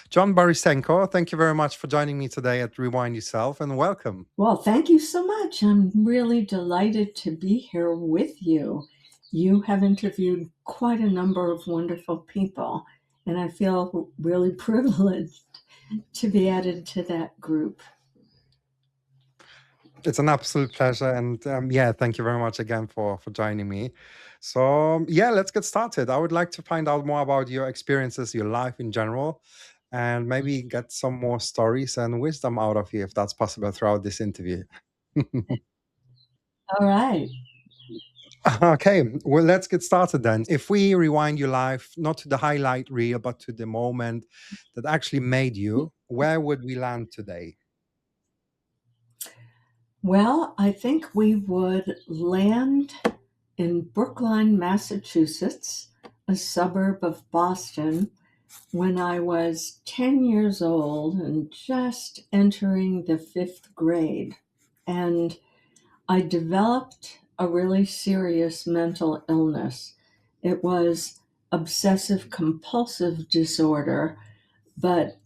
Joan Borysenko, thank you very much for joining me today at Rewind Yourself, and welcome. Well, thank you so much. I'm really delighted to be here with you. You have interviewed quite a number of wonderful people, and I feel really privileged to be added to that group. It's an absolute pleasure, and thank you very much again for joining me. So let's get started. I would like to find out more about your experiences, your life in general, and maybe get some more stories and wisdom out of you, if that's possible, throughout this interview. All right. Okay, well, let's get started then. If we rewind your life, not to the highlight reel, but to the moment that actually made you, where would we land today? Well, I think we would land in Brookline, Massachusetts, a suburb of Boston, when I was 10 years old and just entering the 5th grade. And I developed a really serious mental illness. It was obsessive compulsive disorder, but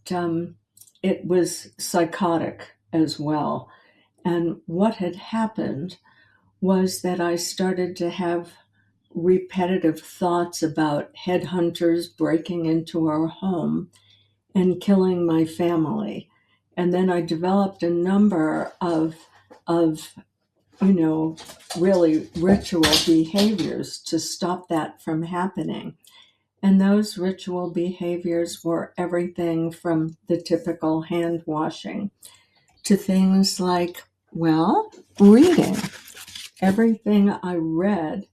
it was psychotic as well. And what had happened was that I started to have repetitive thoughts about headhunters breaking into our home and killing my family. And then I developed a number of really ritual behaviors to stop that from happening. And those ritual behaviors were everything from the typical hand washing to things like, reading. Everything I read,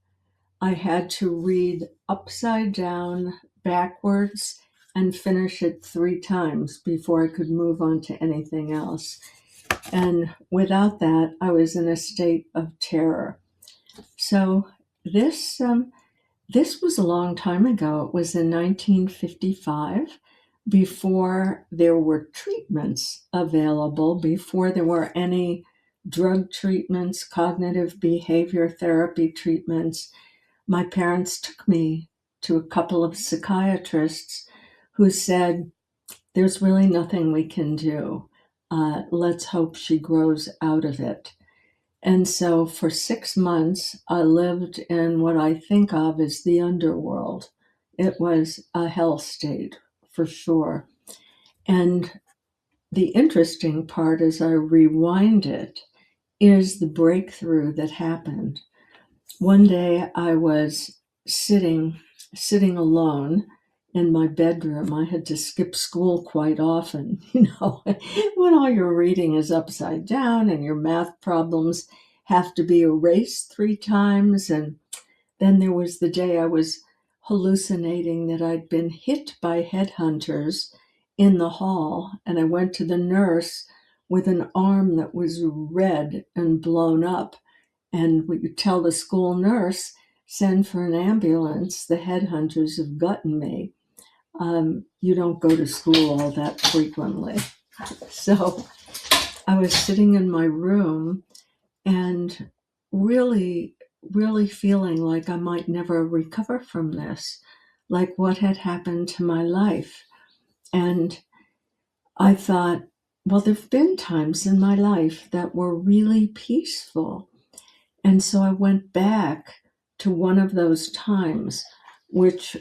I had to read upside down, backwards, and finish it 3 times before I could move on to anything else. And without that, I was in a state of terror. So this was a long time ago. It was in 1955, before there were treatments available, before there were any drug treatments, cognitive behavior therapy treatments. My parents took me to a couple of psychiatrists who said, there's really nothing we can do. Let's hope she grows out of it. And so for 6 months, I lived in what I think of as the underworld. It was a hell state, for sure. And the interesting part, as I rewind it, is the breakthrough that happened. One day I was sitting alone in my bedroom. I had to skip school quite often, when all your reading is upside down and your math problems have to be erased 3 times. And then there was the day I was hallucinating that I'd been hit by headhunters in the hall, and I went to the nurse with an arm that was red and blown up. And we could tell the school nurse, send for an ambulance. The headhunters have gotten me. You don't go to school all that frequently. So I was sitting in my room and really, really feeling like I might never recover from this, like what had happened to my life. And I thought, well, there've been times in my life that were really peaceful. And so I went back to one of those times, which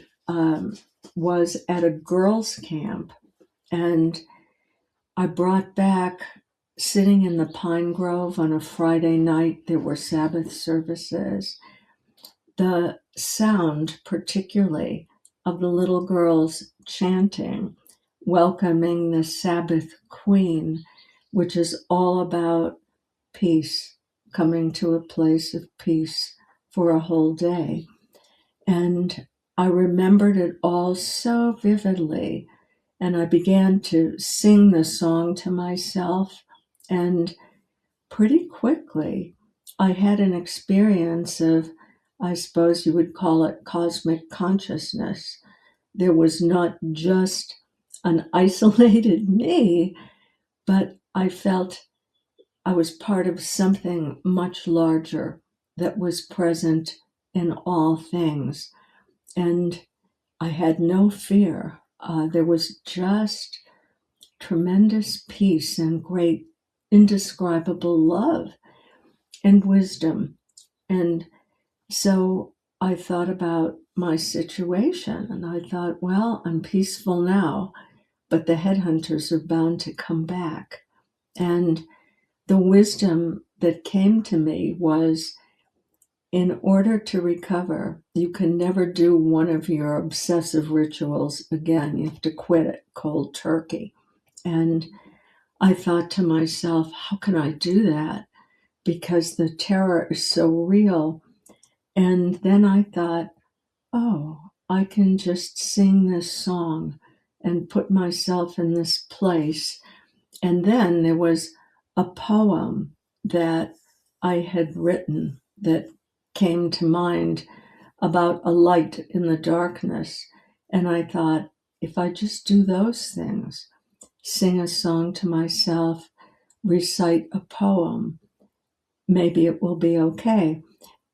was at a girls' camp. And I brought back sitting in the pine grove on a Friday night. There were Sabbath services. The sound, particularly, of the little girls chanting, welcoming the Sabbath Queen, which is all about peace, coming to a place of peace for a whole day. And I remembered it all so vividly. And I began to sing the song to myself. And pretty quickly, I had an experience of, I suppose you would call it, cosmic consciousness. There was not just an isolated me, but I felt I was part of something much larger that was present in all things. And I had no fear. There was just tremendous peace and great, indescribable love and wisdom. And so I thought about my situation and I thought, well, I'm peaceful now, but the headhunters are bound to come back. And the wisdom that came to me was, in order to recover, you can never do one of your obsessive rituals again. You have to quit it cold turkey. And I thought to myself, how can I do that? Because the terror is so real. And then I thought, oh, I can just sing this song and put myself in this place. And then there was a poem that I had written that came to mind about a light in the darkness. And I thought, if I just do those things, sing a song to myself, recite a poem, maybe it will be okay.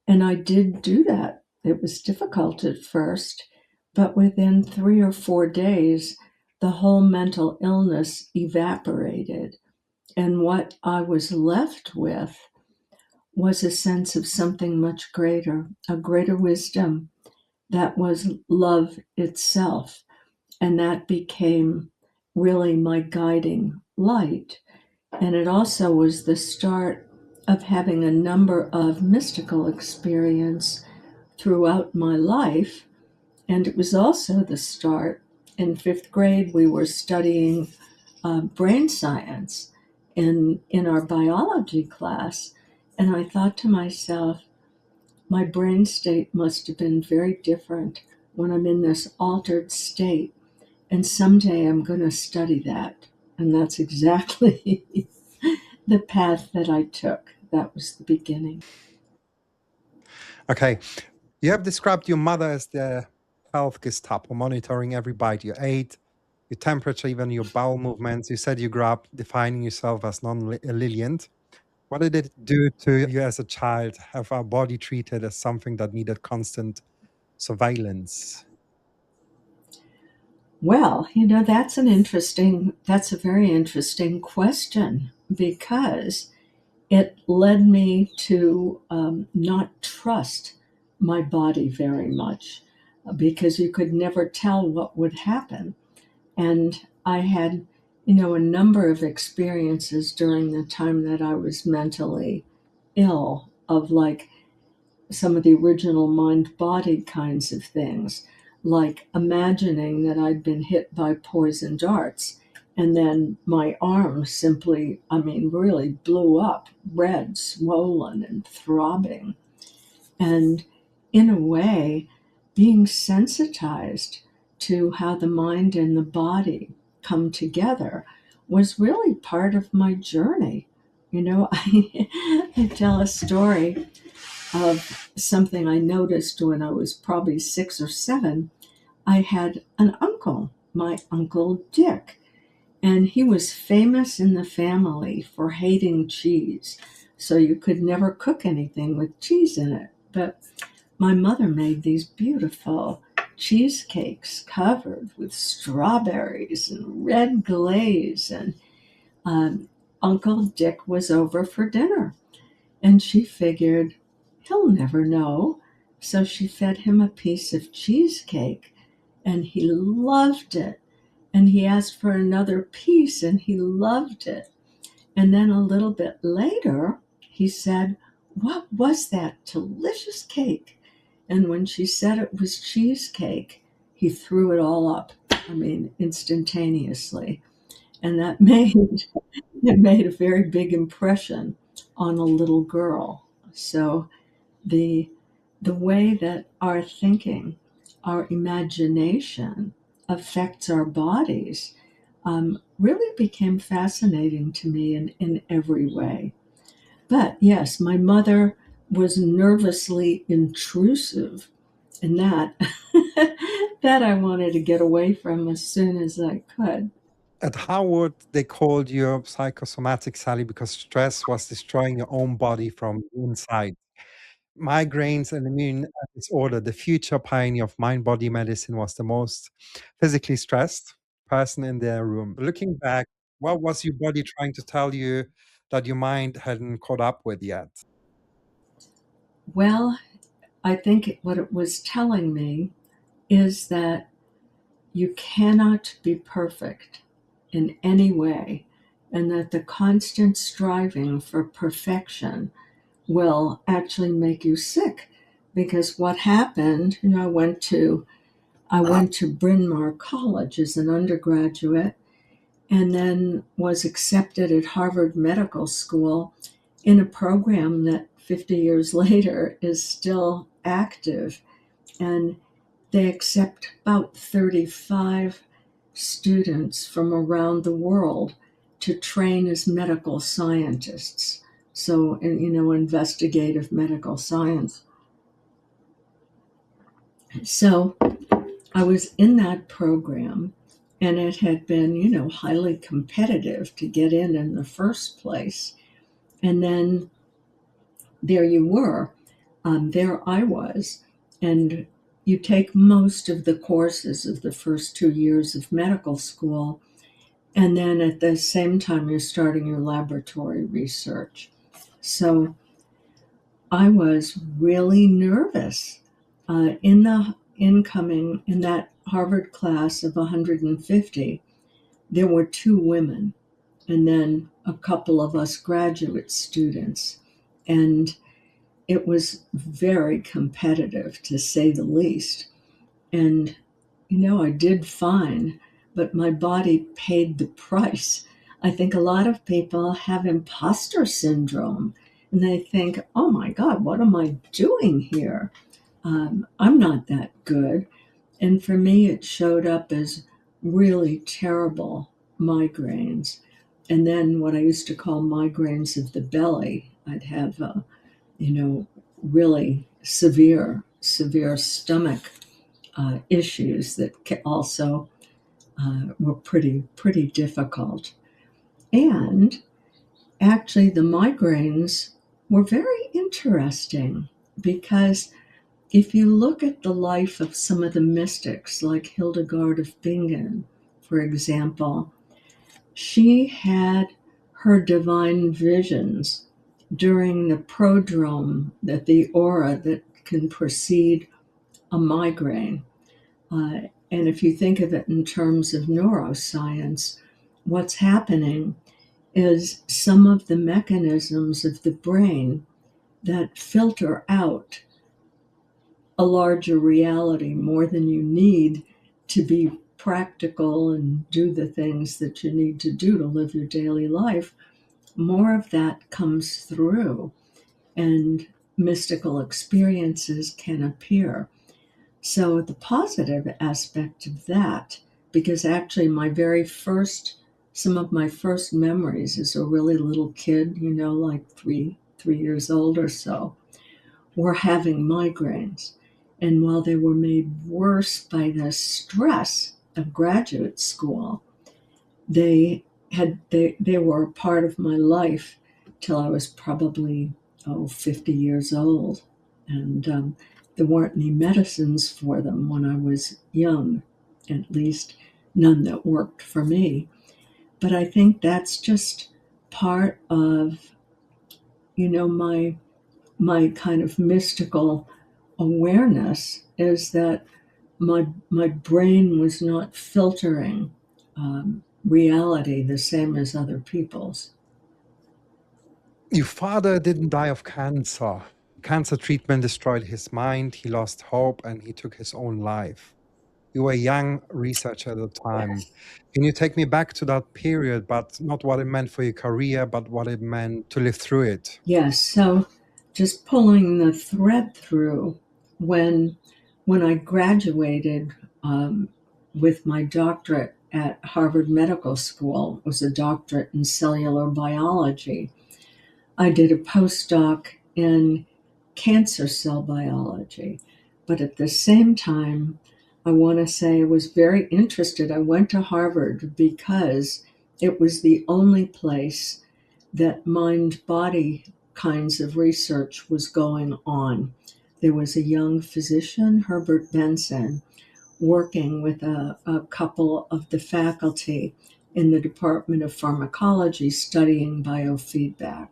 And I did do that. It was difficult at first, but within 3 or 4 days, the whole mental illness evaporated. And what I was left with was a sense of something much greater, a greater wisdom that was love itself. And that became really my guiding light. And it also was the start of having a number of mystical experience throughout my life. And it was also the start. In fifth grade, we were studying brain science in our biology class. And I thought to myself, my brain state must have been very different when I'm in this altered state. And someday I'm going to study that. And that's exactly the path that I took. That was the beginning. Okay. You have described your mother as the health Gestapo, monitoring every bite you ate, your temperature, even your bowel movements. You said you grew up defining yourself as non-lenient. What did it do to you as a child, have our body treated as something that needed constant surveillance? Well, that's a very interesting question because it led me to not trust my body very much because you could never tell what would happen. And I had, a number of experiences during the time that I was mentally ill of like some of the original mind body kinds of things, like imagining that I'd been hit by poison darts. And then my arm simply, really blew up, red, swollen, and throbbing. And in a way, being sensitized to how the mind and the body come together was really part of my journey. I tell a story of something I noticed when I was probably 6 or 7. I had an uncle, my Uncle Dick, and he was famous in the family for hating cheese. So you could never cook anything with cheese in it. But my mother made these beautiful cheesecakes covered with strawberries and red glaze. And Uncle Dick was over for dinner. And she figured, he'll never know. So she fed him a piece of cheesecake, and he loved it. And he asked for another piece, and he loved it. And then a little bit later, he said, "What was that delicious cake?" And when she said it was cheesecake, he threw it all up, instantaneously. And that it made a very big impression on a little girl. So the the way that our thinking, our imagination affects our bodies really became fascinating to me in every way. But yes, my mother was nervously intrusive, and that that I wanted to get away from as soon as I could. At Harvard, they called you psychosomatic, Sally, because stress was destroying your own body from the inside. migraines and immune disorder, the future pioneer of mind body medicine was the most physically stressed person in the room. Looking back, what was your body trying to tell you that your mind hadn't caught up with yet? Well, I think what it was telling me is that you cannot be perfect in any way, and that the constant striving for perfection will actually make you sick. Because what happened, I went to Bryn Mawr College as an undergraduate, and then was accepted at Harvard Medical School in a program that 50 years later is still active. And they accept about 35 students from around the world to train as medical scientists. So, investigative medical science. So I was in that program, and it had been, highly competitive to get in the first place. And then there you were, there I was, and you take most of the courses of the first 2 years of medical school, and then at the same time you're starting your laboratory research. So I was really nervous in that Harvard class of 150. There were 2 women, and then a couple of us graduate students, and it was very competitive, to say the least. And, I did fine, but my body paid the price. I think a lot of people have imposter syndrome, and they think, oh my God, what am I doing here? I'm not that good. And for me, it showed up as really terrible migraines. And then what I used to call migraines of the belly. I'd have, really severe stomach issues that also were pretty difficult. And actually, the migraines were very interesting, because if you look at the life of some of the mystics, like Hildegard of Bingen, for example, she had her divine visions during the prodrome, that the aura that can precede a migraine. And if you think of it in terms of neuroscience, what's happening is some of the mechanisms of the brain that filter out a larger reality more than you need to be practical and do the things that you need to do to live your daily life, more of that comes through, and mystical experiences can appear. So the positive aspect of that, because actually some of my first memories as a really little kid, like three years old or so, were having migraines. And while they were made worse by the stress of graduate school, they were a part of my life till I was probably 50 years old. And there weren't any medicines for them when I was young, at least none that worked for me. But I think that's just part of, my kind of mystical awareness, is that my brain was not filtering reality the same as other people's. Your father didn't die of cancer. Cancer treatment destroyed his mind, he lost hope, and he took his own life. You were a young researcher at the time. Can you take me back to that period, but not what it meant for your career, but what it meant to live through it? Yes, so just pulling the thread through, when I graduated with my doctorate at Harvard Medical School, was a doctorate in cellular biology. I did a postdoc in cancer cell biology, but at the same time, I want to say I was very interested. I went to Harvard because it was the only place that mind body kinds of research was going on. There was a young physician, Herbert Benson, working with a couple of the faculty in the Department of Pharmacology studying biofeedback.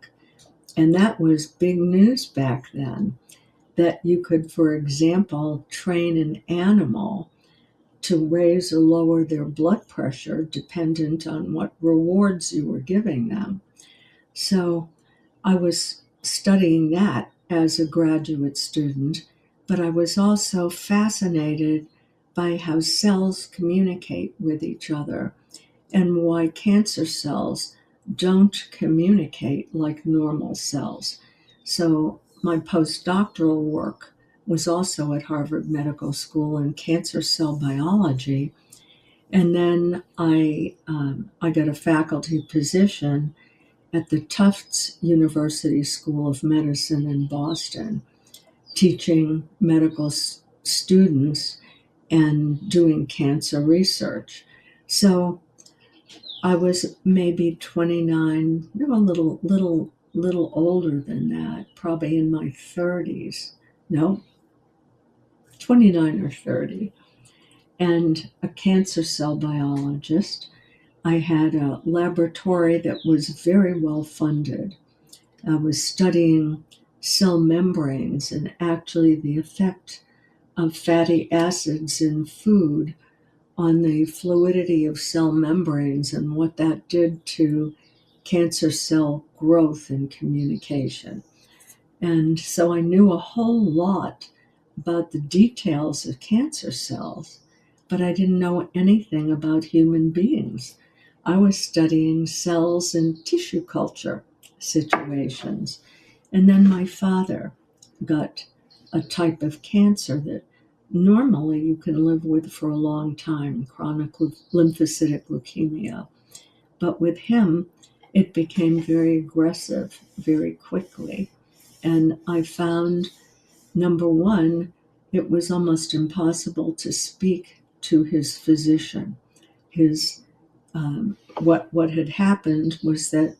And that was big news back then, that you could, for example, train an animal to raise or lower their blood pressure dependent on what rewards you were giving them. So I was studying that as a graduate student, but I was also fascinated by how cells communicate with each other and why cancer cells don't communicate like normal cells. So my postdoctoral work was also at Harvard Medical School in cancer cell biology. And then I got a faculty position at the Tufts University School of Medicine in Boston, teaching medical students and doing cancer research. So I was maybe 29, no, a little older than that, probably in my 30s. No, 29 or 30. And a cancer cell biologist. I had a laboratory that was very well funded. I was studying cell membranes and actually the effect of fatty acids in food on the fluidity of cell membranes and what that did to cancer cell growth and communication. And so I knew a whole lot about the details of cancer cells, but I didn't know anything about human beings. I was studying cells in tissue culture situations. And then my father got a type of cancer that normally you can live with for a long time, chronic lymphocytic leukemia. But with him, it became very aggressive very quickly. And I found, number one, it was almost impossible to speak to his physician. What had happened was that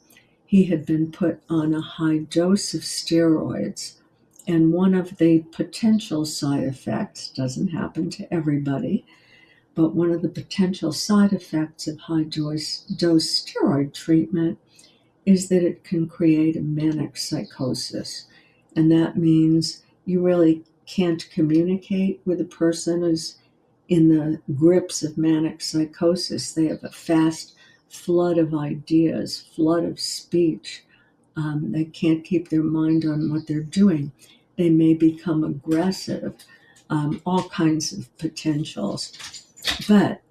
he had been put on a high dose of steroids, and one of the potential side effects, doesn't happen to everybody, but one of the potential side effects of high dose steroid treatment is that it can create a manic psychosis. And that means you really can't communicate with a person who's in the grips of manic psychosis. They have a fast flood of ideas, flood of speech. They can't keep their mind on what they're doing. They may become aggressive, all kinds of potentials. But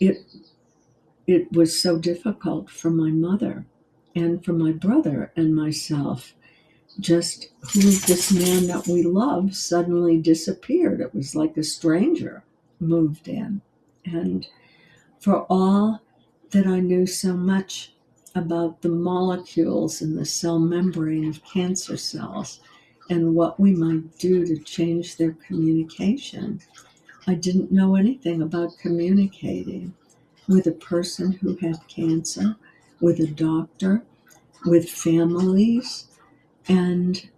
it was so difficult for my mother and for my brother and myself. Just who this man that we love suddenly disappeared. It was like a stranger moved in. And for all that I knew so much about the molecules in the cell membrane of cancer cells and what we might do to change their communication, I didn't know anything about communicating with a person who had cancer, with a doctor, with families. And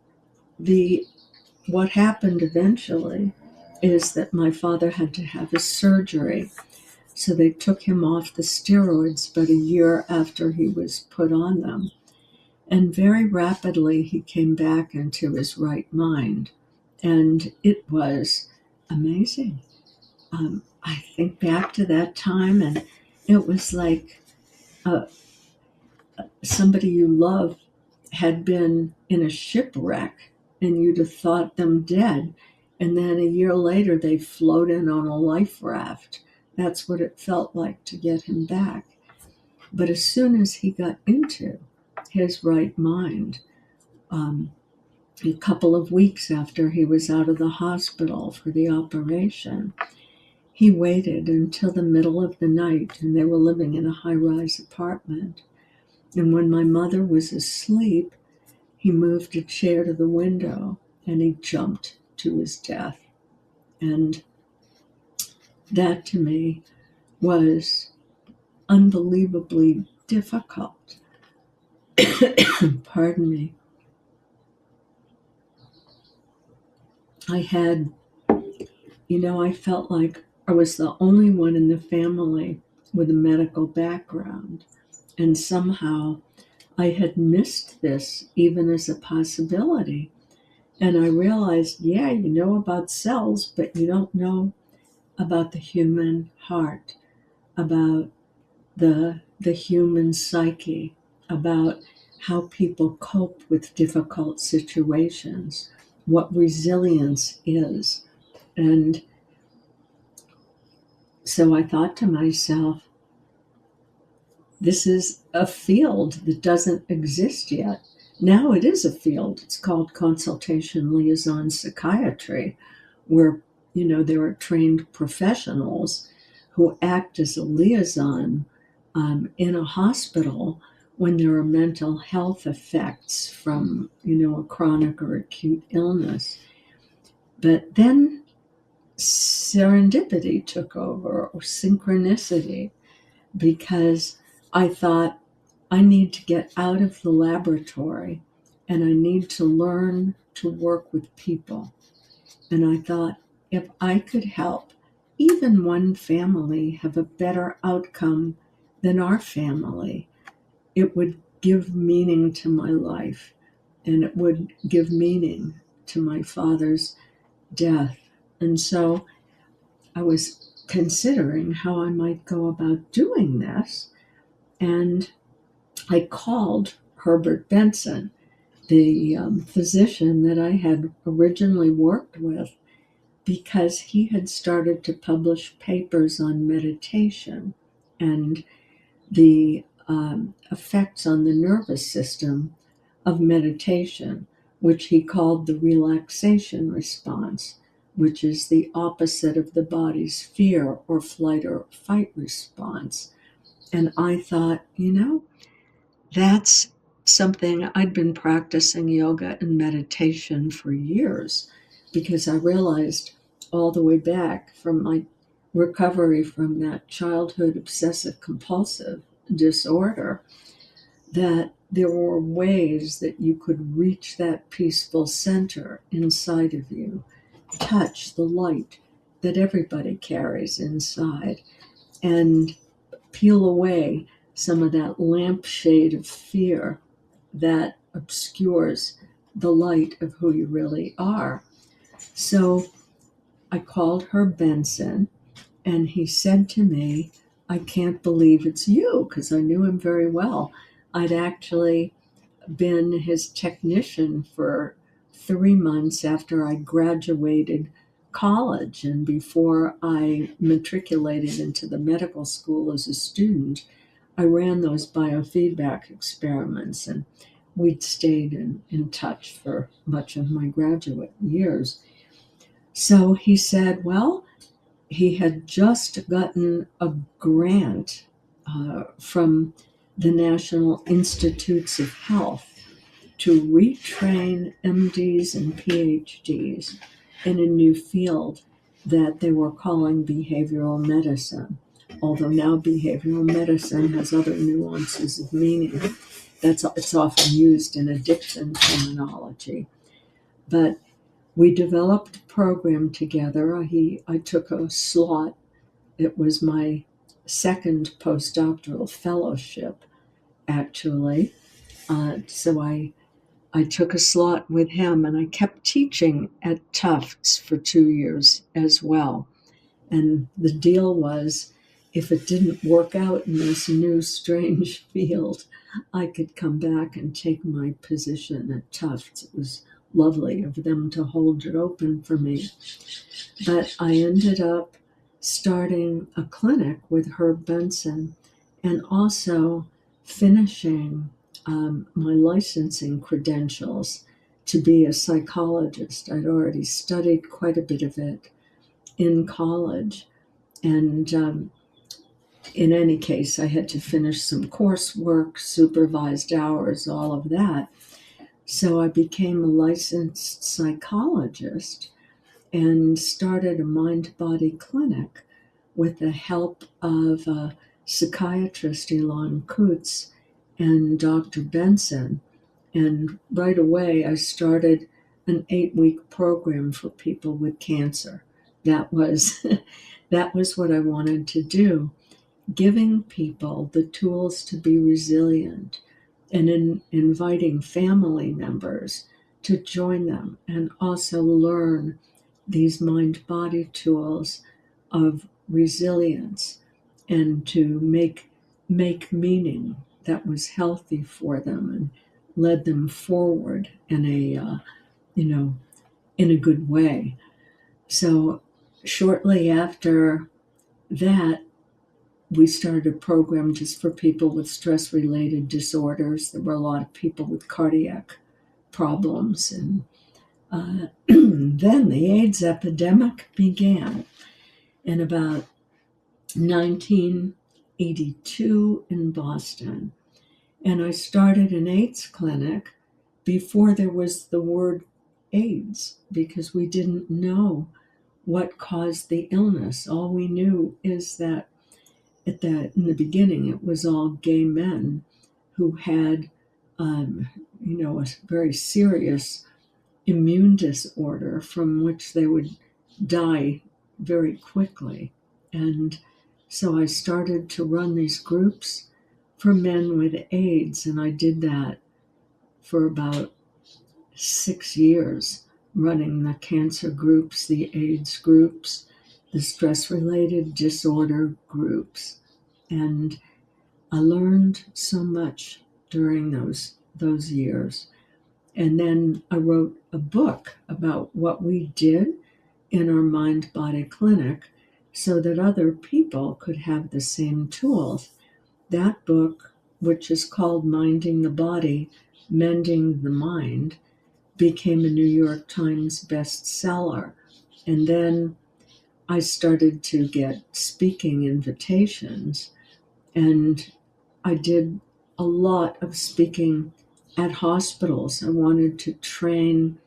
what happened eventually is that my father had to have a surgery. So they took him off the steroids about a year after he was put on them. And very rapidly he came back into his right mind. And it was amazing. I think back to that time, and it was like somebody you love had been in a shipwreck and you'd have thought them dead. And then a year later, they float in on a life raft. That's what it felt like to get him back. But as soon as he got into his right mind, a couple of weeks after he was out of the hospital for the operation, he waited until the middle of the night, and they were living in a high-rise apartment. And when my mother was asleep, he moved a chair to the window and he jumped to his death. And that to me was unbelievably difficult. Pardon me. I had, I felt like I was the only one in the family with a medical background. And somehow I had missed this even as a possibility. And I realized, yeah, you know about cells, but you don't know about the human heart, about the human psyche, about how people cope with difficult situations, what resilience is. And so I thought to myself, this is a field that doesn't exist yet. Now it is a field. It's called consultation liaison psychiatry, where there are trained professionals who act as a liaison in a hospital when there are mental health effects from a chronic or acute illness. But then serendipity took over, or synchronicity, because I thought, I need to get out of the laboratory and I need to learn to work with people. And I thought, if I could help even one family have a better outcome than our family, it would give meaning to my life, and it would give meaning to my father's death. And so I was considering how I might go about doing this. And I called Herbert Benson, the physician that I had originally worked with, because he had started to publish papers on meditation and the effects on the nervous system of meditation, which he called the relaxation response, which is the opposite of the body's fear or flight or fight response. And I thought, that's something. I'd been practicing yoga and meditation for years because I realized all the way back from my recovery from that childhood obsessive compulsive disorder that there were ways that you could reach that peaceful center inside of you, touch the light that everybody carries inside, and peel away some of that lampshade of fear that obscures the light of who you really are. So I called Herb Benson, and he said to me, I can't believe it's you, because I knew him very well. I'd actually been his technician for 3 months after I graduated college and before I matriculated into the medical school as a student. I ran those biofeedback experiments, and we'd stayed in touch for much of my graduate years. So he said, well, he had just gotten a grant from the National Institutes of Health to retrain MDs and PhDs in a new field that they were calling behavioral medicine. Although now behavioral medicine has other nuances of meaning. It's often used in addiction terminology. But we developed a program together. I took a slot. It was my second postdoctoral fellowship, actually. So I took a slot with him, and I kept teaching at Tufts for 2 years as well. And the deal was, if it didn't work out in this new strange field, I could come back and take my position at Tufts. It was lovely of them to hold it open for me. But I ended up starting a clinic with Herb Benson and also finishing my licensing credentials to be a psychologist. I'd already studied quite a bit of it in college. And in any case, I had to finish some coursework, supervised hours, all of that. So I became a licensed psychologist and started a mind-body clinic with the help of psychiatrist Elon Kutz and Dr. Benson. And right away, I started an 8-week program for people with cancer. That was that was what I wanted to do, giving people the tools to be resilient and inviting family members to join them and also learn these mind-body tools of resilience and to make meaning that was healthy for them and led them forward in a you know in a good way. So shortly after that, we started a program just for people with stress related disorders. There were a lot of people with cardiac problems. And then the AIDS epidemic began in about 1982 in Boston. And I started an AIDS clinic before there was the word AIDS because we didn't know what caused the illness. All we knew is that in the beginning, it was all gay men who had, a very serious immune disorder from which they would die very quickly. And so I started to run these groups for men with AIDS, and I did that for about 6 years, running the cancer groups, the AIDS groups, the stress-related disorder groups. And I learned so much during those years. And then I wrote a book about what we did in our mind body clinic so that other people could have the same tools. That book, which is called Minding the Body, Mending the Mind, became a New York Times bestseller. And then I started to get speaking invitations, and I did a lot of speaking at hospitals. I wanted to train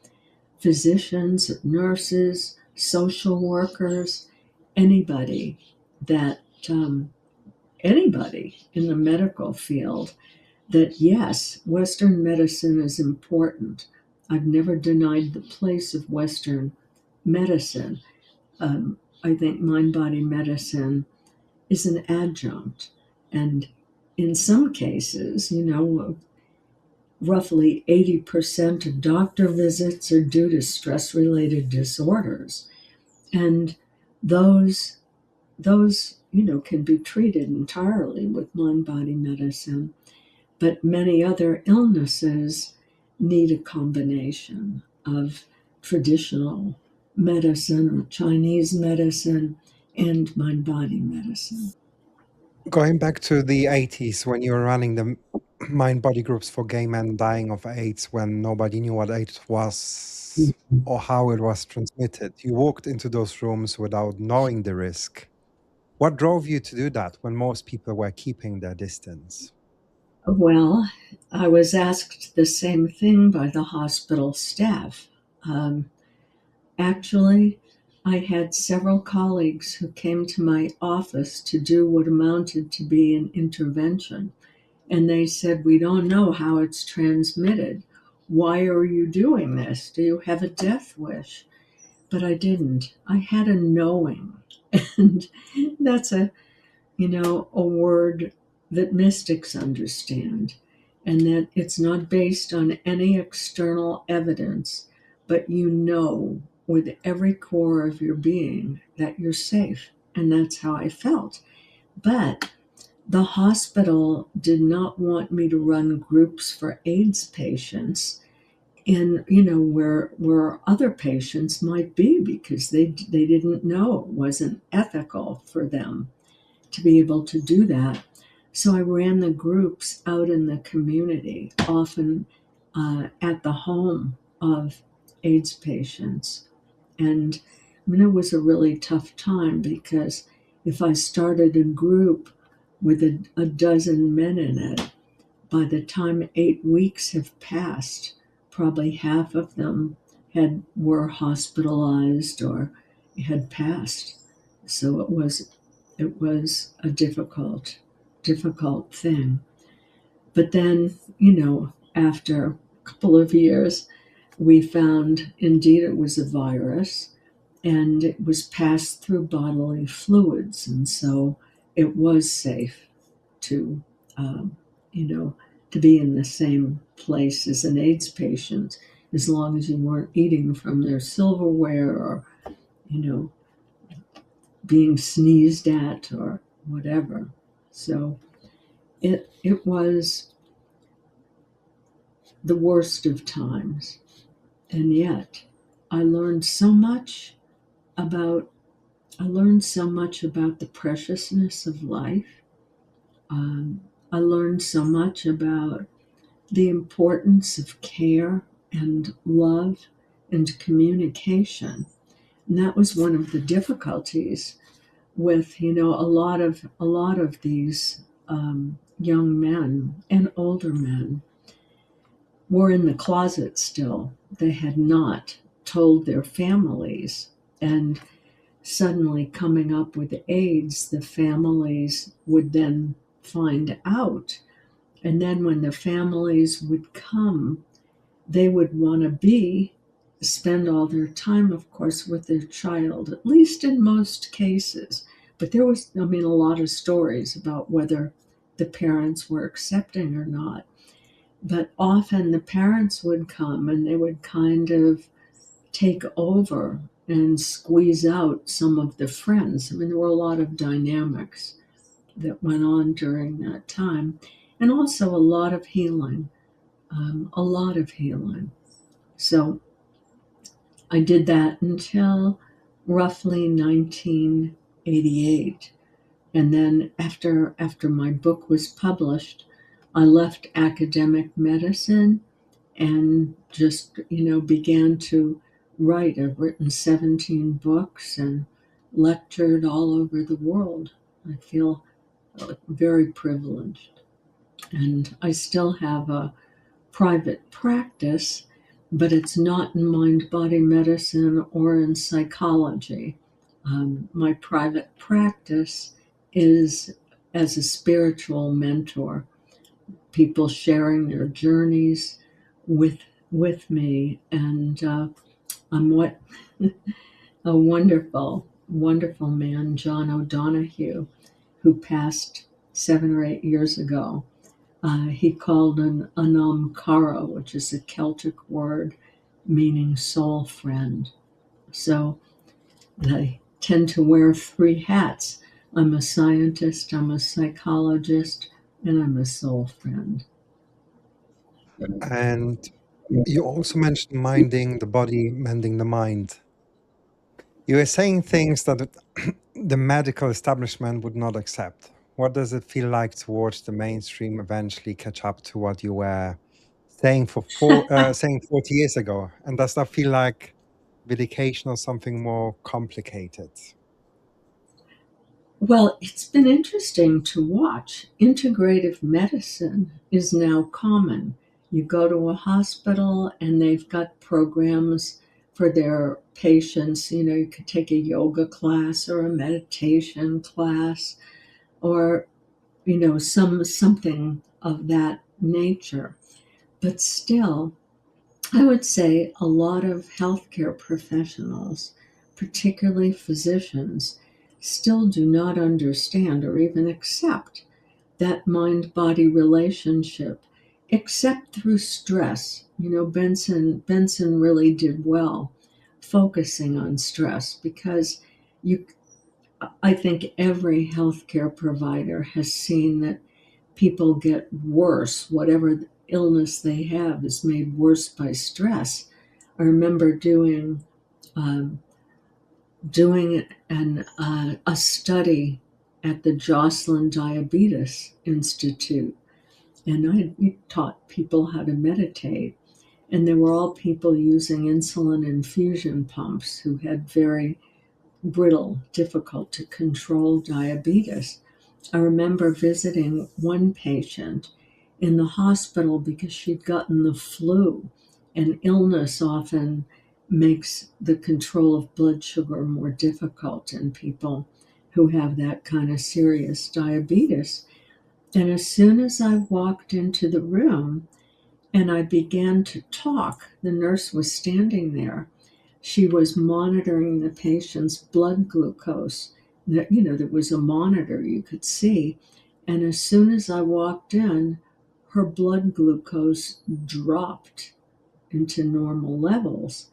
physicians, nurses, social workers, anybody that anybody in the medical field that yes, Western medicine is important. I've never denied the place of Western medicine. I think mind-body medicine is an adjunct. And in some cases, roughly 80% of doctor visits are due to stress-related disorders. And those can be treated entirely with mind-body medicine. But many other illnesses need a combination of traditional medicine or Chinese medicine and mind-body medicine. Going back to the 80s when you were running the mind body groups for gay men dying of AIDS when nobody knew what AIDS was or how it was transmitted, you walked into those rooms without knowing the risk. What drove you to do that when most people were keeping their distance? Well, I was asked the same thing by the hospital staff. Um, Actually, I had several colleagues who came to my office to do what amounted to be an intervention. And they said, "We don't know how it's transmitted. Why are you doing this? Do you have a death wish?" But I didn't. I had a knowing. And that's a word that mystics understand, and that it's not based on any external evidence, but with every core of your being that you're safe. And that's how I felt. But the hospital did not want me to run groups for AIDS patients in where other patients might be, because they didn't know, it wasn't ethical for them to be able to do that. So I ran the groups out in the community, often at the home of AIDS patients. And it was a really tough time because if I started a group with a dozen men in it, by the time 8 weeks have passed, probably half of them were hospitalized or had passed. So it was a difficult thing. But then, after a couple of years, we found indeed it was a virus, and it was passed through bodily fluids, and so it was safe to, um, you know, to be in the same place as an AIDS patient, as long as you weren't eating from their silverware or, you know, being sneezed at or whatever. So it was the worst of times, and yet I learned so much about I learned so much about the preciousness of life. Um, I learned so much about the importance of care and love and communication. And that was one of the difficulties with, a lot of these young men and older men were in the closet still. They had not told their families, and suddenly coming up with AIDS, the families would then find out. And then when the families would come, they would want to spend all their time, of course, with their child, at least in most cases. But there was, a lot of stories about whether the parents were accepting or not. But often the parents would come and they would kind of take over and squeeze out some of the friends. There were a lot of dynamics that went on during that time, and also a lot of healing, a lot of healing. So I did that until roughly 1988. And then after my book was published, I left academic medicine and just, began to write. I've written 17 books and lectured all over the world. I feel very privileged. And I still have a private practice, but it's not in mind body medicine or in psychology. My private practice is as a spiritual mentor, people sharing their journeys with me, and I'm what a wonderful, wonderful man, John O'Donohue, who passed 7 or 8 years ago. He called an anam cara, which is a Celtic word meaning soul friend. So I tend to wear three hats. I'm a scientist, I'm a psychologist, and I'm a soul friend. And you also mentioned minding the body, mending the mind. You were saying things that the medical establishment would not accept. What does it feel like to watch the mainstream eventually catch up to what you were saying saying 40 years ago? And does that feel like medication or something more complicated? Well, it's been interesting to watch. Integrative medicine is now common. You go to a hospital and they've got programs for their patients. You could take a yoga class or a meditation class or, something of that nature. But still, I would say a lot of healthcare professionals, particularly physicians, still do not understand or even accept that mind body relationship, except through stress. Benson really did well focusing on stress because you I think every healthcare provider has seen that people get worse. Whatever illness they have is made worse by stress. I remember um, doing a study at the Joslin Diabetes Institute, and I taught people how to meditate. And they were all people using insulin infusion pumps who had very brittle, difficult to control diabetes. I remember visiting one patient in the hospital because she'd gotten the flu, and illness often makes the control of blood sugar more difficult in people who have that kind of serious diabetes. And as soon as I walked into the room, and I began to talk. The nurse was standing there. She was monitoring the patient's blood glucose. There was a monitor you could see. And as soon as I walked in, her blood glucose dropped into normal levels.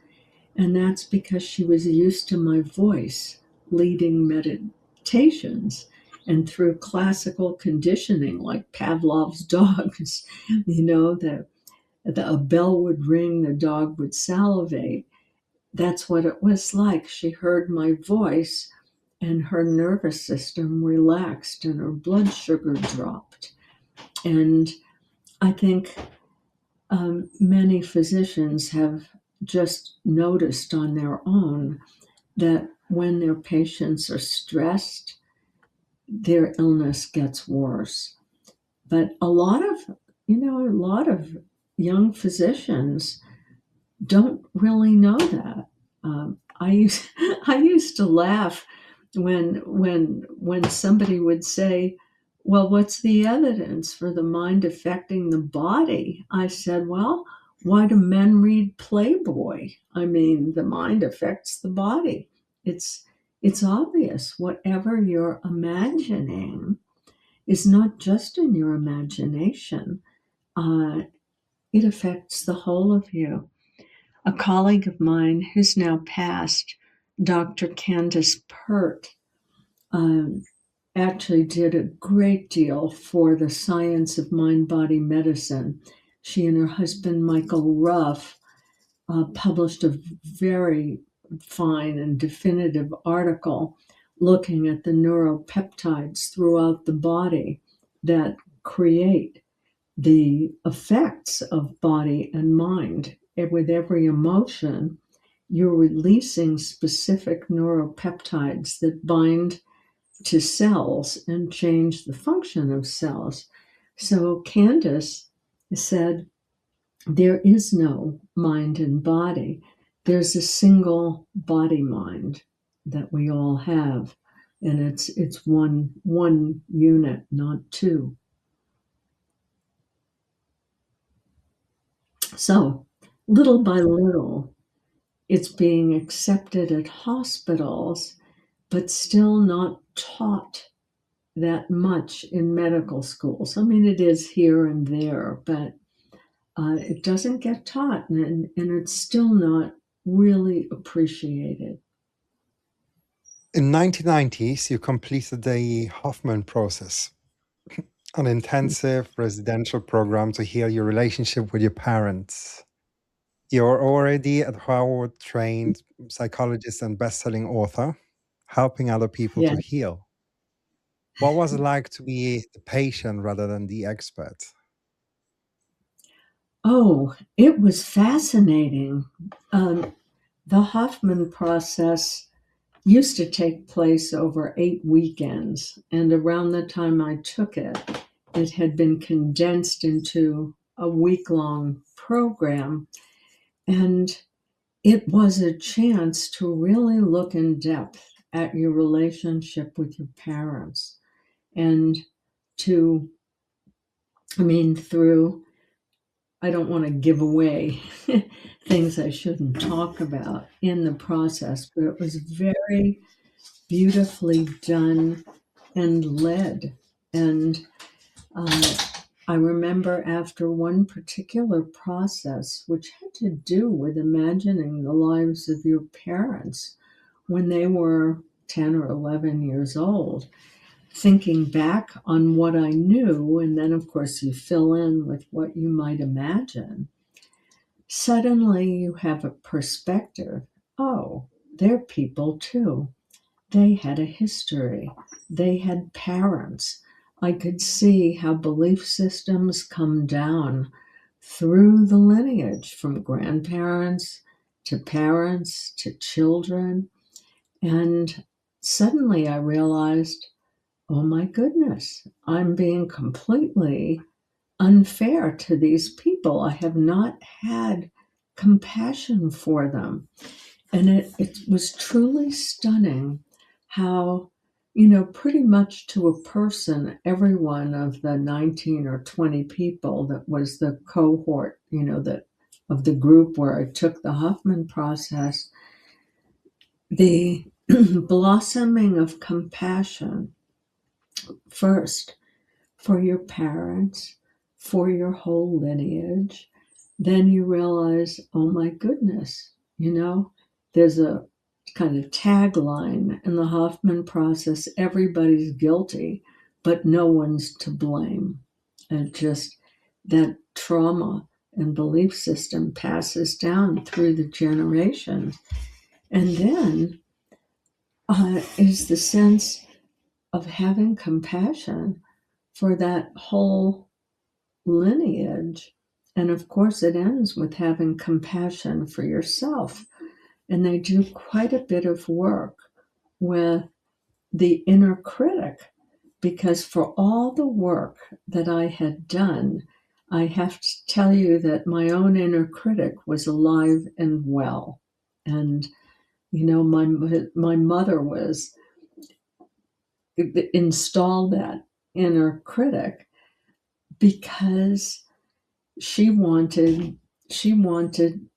And that's because she was used to my voice leading meditations. And through classical conditioning, like Pavlov's dogs, that a bell would ring, the dog would salivate. That's what it was like. She heard my voice and her nervous system relaxed and her blood sugar dropped. And I think many physicians have just noticed on their own that when their patients are stressed, their illness gets worse. But a lot of young physicians don't really know that. I used to laugh when somebody would say, "Well, what's the evidence for the mind affecting the body?" I said, "Well, why do men read Playboy? I mean, the mind affects the body. It's it's obvious. Whatever you're imagining is not just in your imagination. Uh, it affects the whole of you." A colleague of mine who's now passed, Dr. Candace Pert, um, actually did a great deal for the science of mind-body medicine. She and her husband, Michael Ruff, published a very fine and definitive article looking at the neuropeptides throughout the body that create the effects of body and mind. And with every emotion, you're releasing specific neuropeptides that bind to cells and change the function of cells. So Candace said, there is no mind and body. There's a single body mind that we all have. And it's one unit, not two. So little by little, it's being accepted at hospitals, but still not taught that much in medical schools. I mean, it is here and there, but it doesn't get taught, and it's still not really appreciated. In 1990s, you completed the Hoffman process, an intensive residential program to heal your relationship with your parents. You're already a Harvard trained psychologist and best-selling author, helping other people Yeah. to heal. What was it like to be the patient rather than the expert? Oh, it was fascinating. The Hoffman process used to take place over 8 weekends, and around the time I took it, it had been condensed into a week-long program, and it was a chance to really look in depth at your relationship with your parents and to, through, I don't want to give away things I shouldn't talk about in the process, but it was very beautifully done and led. And I remember after one particular process, which had to do with imagining the lives of your parents when they were 10 or 11 years old, thinking back on what I knew, and then, of course, you fill in with what you might imagine. Suddenly you have a perspective. Oh, they're people too. They had a history. They had parents. I could see how belief systems come down through the lineage from grandparents to parents to children. And suddenly I realized, oh my goodness, I'm being completely unfair to these people. I have not had compassion for them. And it was truly stunning how, pretty much to a person, every one of the 19 or 20 people that was the cohort, that of the group where I took the Hoffman process, the blossoming of compassion first for your parents, for your whole lineage. Then you realize, oh my goodness, there's a kind of tagline in the Hoffman process: everybody's guilty, but no one's to blame. And just that trauma and belief system passes down through the generations. And then is the sense of having compassion for that whole lineage. And of course, it ends with having compassion for yourself. And they do quite a bit of work with the inner critic, because for all the work that I had done, I have to tell you that my own inner critic was alive and well. And, my mother was installed that inner critic because she wanted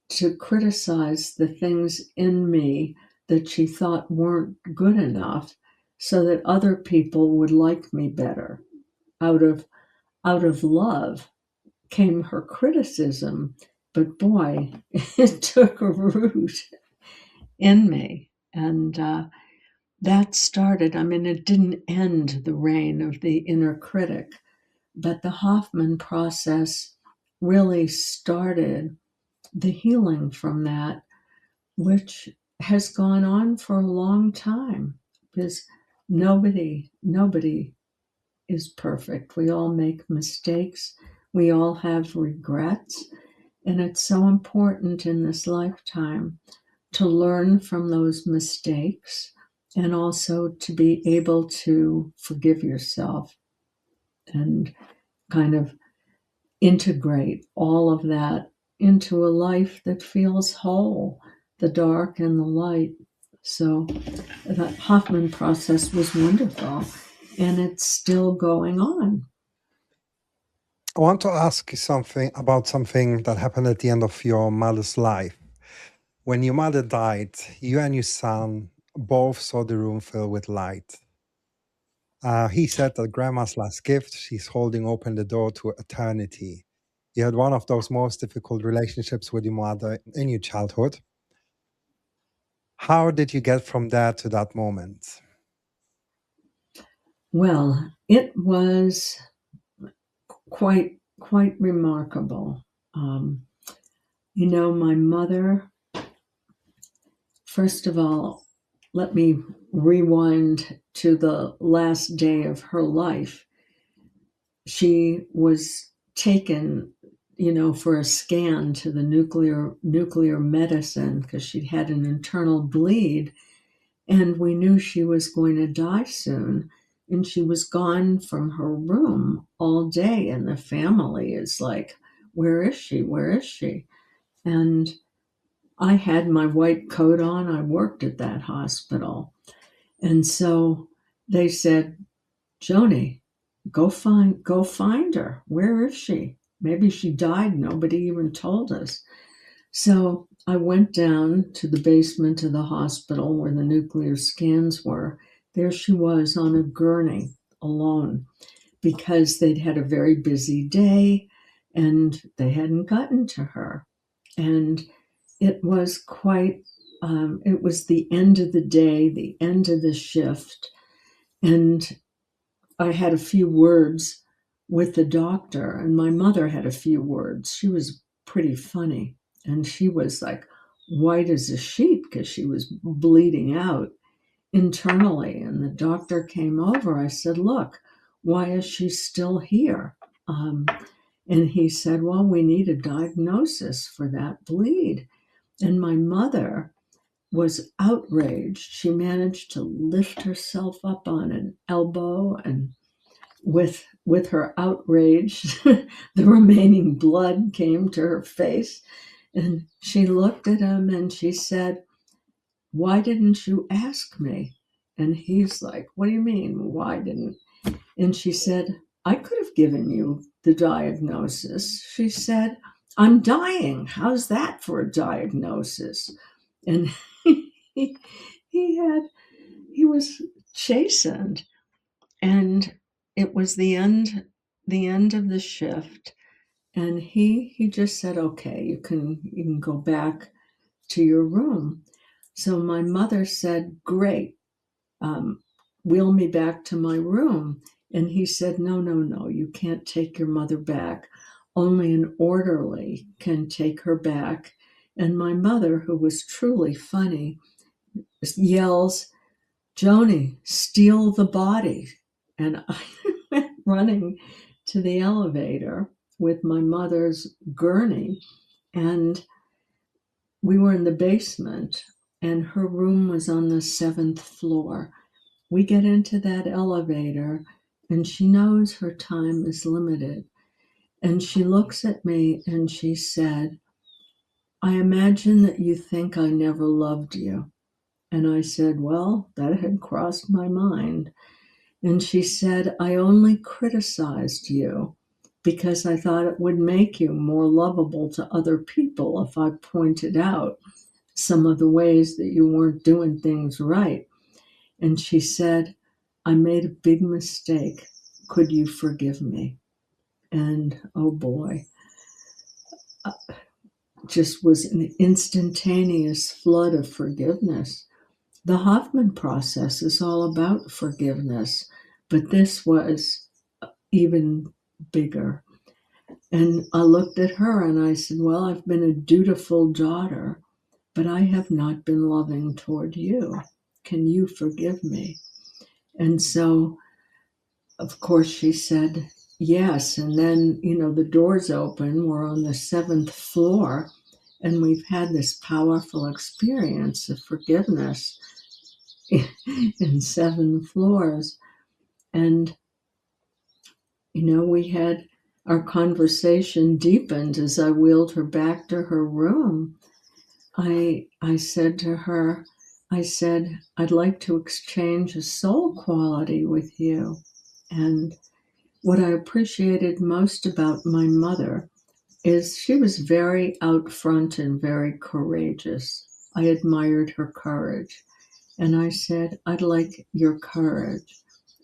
to criticize the things in me that she thought weren't good enough so that other people would like me better. Out of love came her criticism, but boy, it took a root in me. And that started, it didn't end the reign of the inner critic, but the Hoffman process really started the healing from that, which has gone on for a long time, because nobody is perfect. We all make mistakes. We all have regrets. And it's so important in this lifetime to learn from those mistakes and also to be able to forgive yourself and kind of integrate all of that into a life that feels whole, the dark and the light. So that Hoffman process was wonderful, and it's still going on. I want to ask you something about something that happened at the end of your mother's life. When your mother died, you and your son both saw the room fill with light. He said that grandma's last gift, she's holding open the door to eternity. You had one of those most difficult relationships with your mother in your childhood. How did you get from there to that moment? Well, it was quite remarkable. My mother, first of all, let me rewind to the last day of her life. She was taken, for a scan to the nuclear medicine because she'd had an internal bleed, and we knew she was going to die soon. And she was gone from her room all day, and the family is like, where is she? Where is she? And I had my white coat on. I worked at that hospital. And so they said, Joanie, go find her. Where is she? Maybe she died. Nobody even told us. So I went down to the basement of the hospital where the nuclear scans were. There she was on a gurney alone, because they'd had a very busy day and they hadn't gotten to her. And it was it was the end of the day, the end of the shift. And I had a few words with the doctor, and my mother had a few words. She was pretty funny. And she was like white as a sheet because she was bleeding out internally. And the doctor came over. I said, look, why is she still here? And he said, well, we need a diagnosis for that bleed. And my mother was outraged. She managed to lift herself up on an elbow, and with her outrage, the remaining blood came to her face. And she looked at him and she said, why didn't you ask me? And he's like, what do you mean? Why didn't? And she said, I could have given you the diagnosis. She said, I'm dying. How's that for a diagnosis? And he, he was chastened. And it was the end of the shift. And he just said, okay, you can go back to your room. So my mother said, great, wheel me back to my room. And he said, no, you can't take your mother back. Only an orderly can take her back. And my mother, who was truly funny, yells, Joanie, steal the body. And I went running to the elevator with my mother's gurney. And we were in the basement, and her room was on the 7th floor. We get into that elevator, and she knows her time is limited. And she looks at me and she said, I imagine that you think I never loved you. And I said, well, that had crossed my mind. And she said, I only criticized you because I thought it would make you more lovable to other people if I pointed out some of the ways that you weren't doing things right. And she said, I made a big mistake. Could you forgive me? And oh boy, just was an instantaneous flood of forgiveness. The Hoffman process is all about forgiveness, but this was even bigger. And I looked at her and I said, well, I've been a dutiful daughter, but I have not been loving toward you. Can you forgive me? And so, of course, she said, yes. And then, the doors open. We're on the 7th floor, and we've had this powerful experience of forgiveness in 7 floors. And, we had our conversation deepened as I wheeled her back to her room. I said to her, I'd like to exchange a soul quality with you. And what I appreciated most about my mother is she was very out front and very courageous. I admired her courage. And I said, I'd like your courage.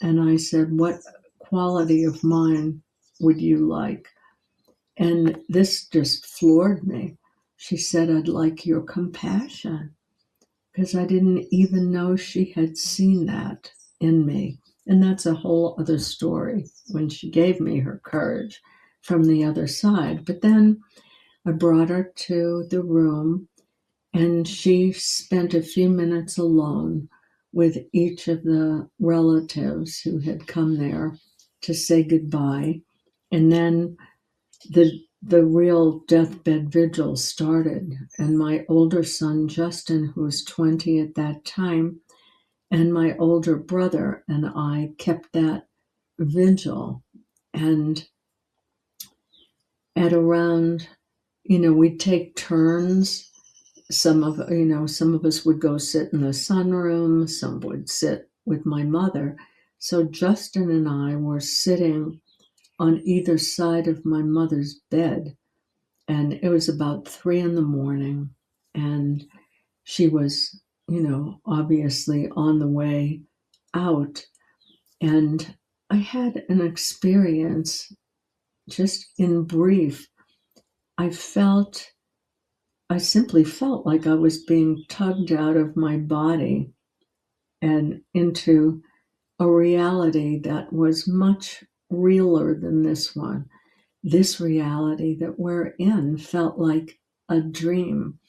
And I said, what quality of mine would you like? And this just floored me. She said, I'd like your compassion, because I didn't even know she had seen that in me. And that's a whole other story when she gave me her courage from the other side. But then I brought her to the room, and she spent a few minutes alone with each of the relatives who had come there to say goodbye. And then the real deathbed vigil started. And my older son, Justin, who was 20 at that time, and my older brother and I kept that vigil. And at around, we'd take turns. Some of us would go sit in the sunroom, some would sit with my mother. So Justin and I were sitting on either side of my mother's bed. And it was about 3 a.m. And she was, obviously on the way out. And I had an experience, just in brief. I simply felt like I was being tugged out of my body and into a reality that was much realer than this one. This reality that we're in felt like a dream.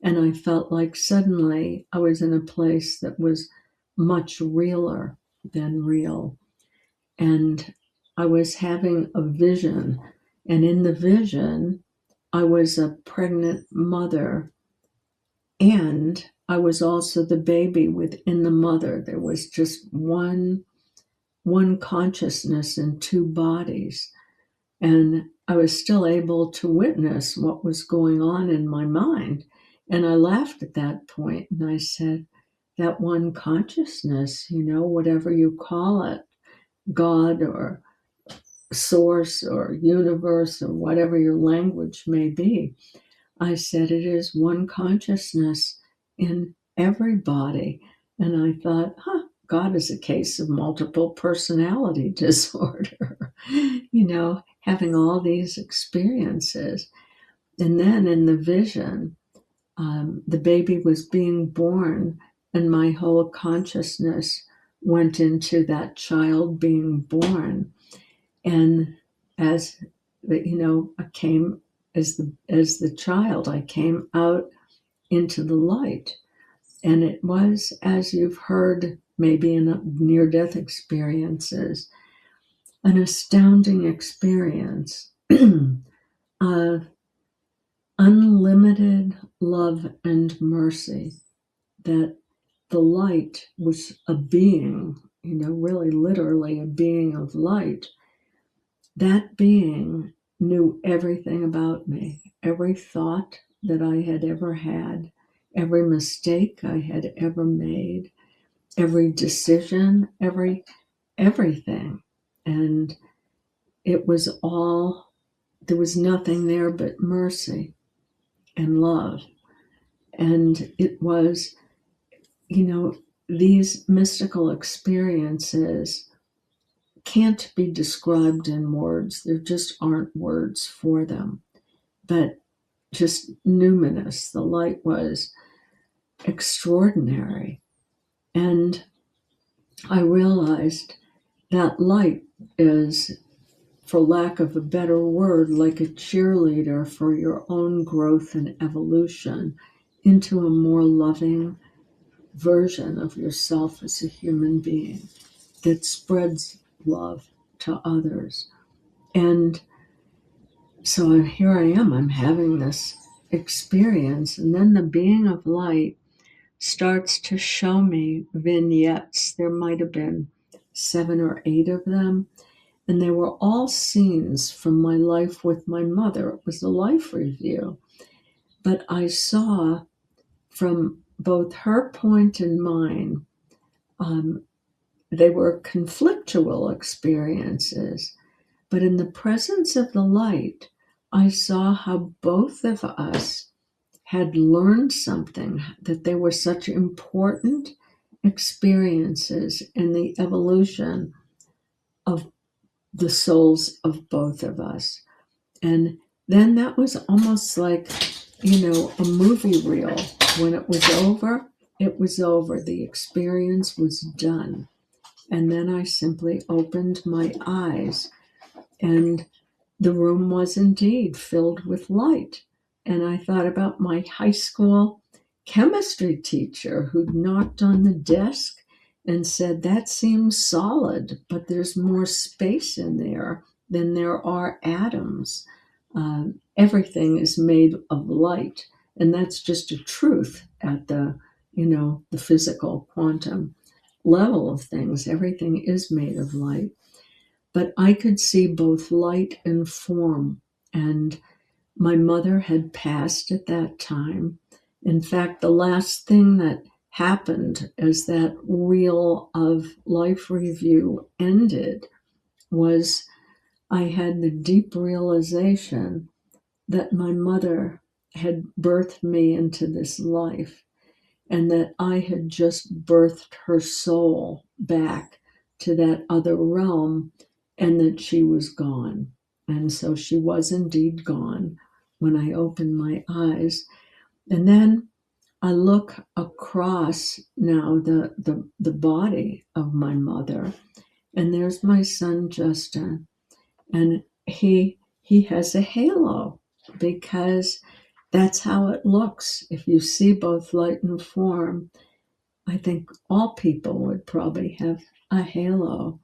And I felt like suddenly I was in a place that was much realer than real. And I was having a vision. And in the vision, I was a pregnant mother, and I was also the baby within the mother. There was just one consciousness in 2 bodies. And I was still able to witness what was going on in my mind. And I laughed at that point, and I said, that one consciousness, whatever you call it, God or source or universe or whatever your language may be. I said it is one consciousness in everybody. And I thought, God is a case of multiple personality disorder, having all these experiences. And then in the vision, the baby was being born, and my whole consciousness went into that child being born. And as I came as the child, I came out into the light. And it was, as you've heard maybe in near-death experiences, an astounding experience of unlimited love and mercy, that the light was a being, really literally a being of light. That being knew everything about me, every thought that I had ever had, every mistake I had ever made, every decision, everything. And it was all, there was nothing there but mercy and love. And it was, these mystical experiences can't be described in words. There just aren't words for them. But just numinous. The light was extraordinary. And I realized that light is, for lack of a better word, like a cheerleader for your own growth and evolution into a more loving version of yourself as a human being that spreads love to others. And so here I am, I'm having this experience, and then the being of light starts to show me vignettes. There might have been 7 or 8 of them, and they were all scenes from my life with my mother. It was a life review, but I saw from both her point and mine, they were conflictual experiences, but in the presence of the light, I saw how both of us had learned something, that they were such important experiences in the evolution of the souls of both of us. And then that was almost like, a movie reel. When it was over, it was over. The experience was done. And then I simply opened my eyes, and the room was indeed filled with light. And I thought about my high school chemistry teacher who'd knocked on the desk and said, "That seems solid, but there's more space in there than there are atoms. Everything is made of light." And that's just a truth at the physical quantum level of things. Everything is made of light. But I could see both light and form. And my mother had passed at that time. In fact, the last thing that happened as that reel of life review ended was I had the deep realization that my mother had birthed me into this life, and that I had just birthed her soul back to that other realm, and that she was gone. And so she was indeed gone when I opened my eyes. And then I look across now the body of my mother, and there's my son Justin, and he has a halo, because that's how it looks. If you see both light and form, I think all people would probably have a halo.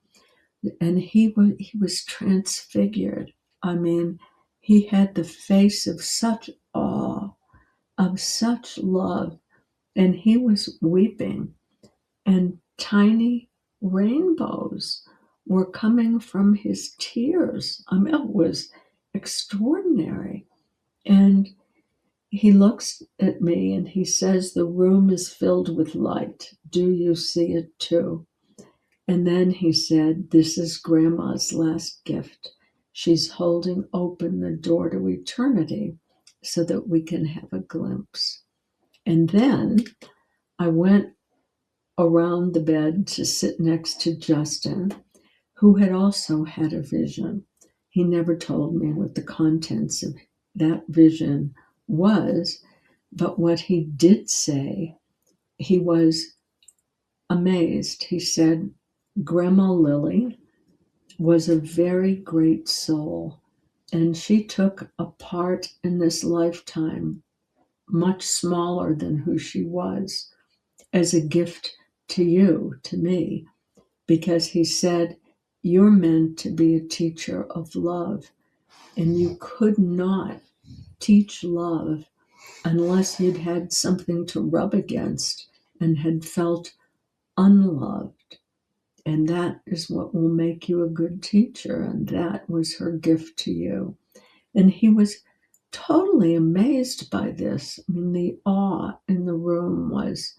And he was transfigured. I mean, he had the face of such awe, of such love, and he was weeping, and tiny rainbows were coming from his tears. I mean, it was extraordinary. And he looks at me and he says, "The room is filled with light. Do you see it too?" And then he said, "This is Grandma's last gift. She's holding open the door to eternity so that we can have a glimpse." And then I went around the bed to sit next to Justin, who had also had a vision. He never told me what the contents of that vision was, but what he did say, he was amazed. He said, "Grandma Lily was a very great soul, and she took a part in this lifetime much smaller than who she was as a gift to you, to me, because," he said, "you're meant to be a teacher of love, and you could not teach love unless you'd had something to rub against and had felt unloved. And that is what will make you a good teacher." And that was her gift to you. And he was totally amazed by this. I mean, the awe in the room was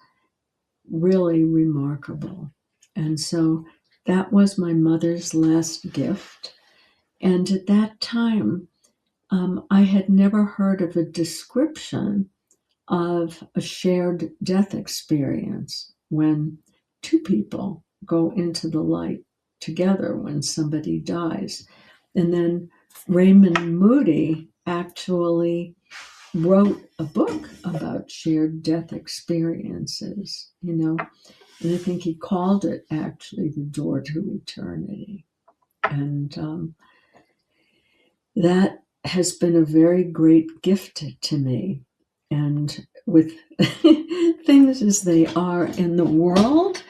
really remarkable. And so that was my mother's last gift. And at that time, I had never heard of a description of a shared death experience when two people go into the light together when somebody dies. And then Raymond Moody actually wrote a book about shared death experiences, and I think he called it actually The Door to Eternity. And that has been a very great gift to me. And with things as they are in the world,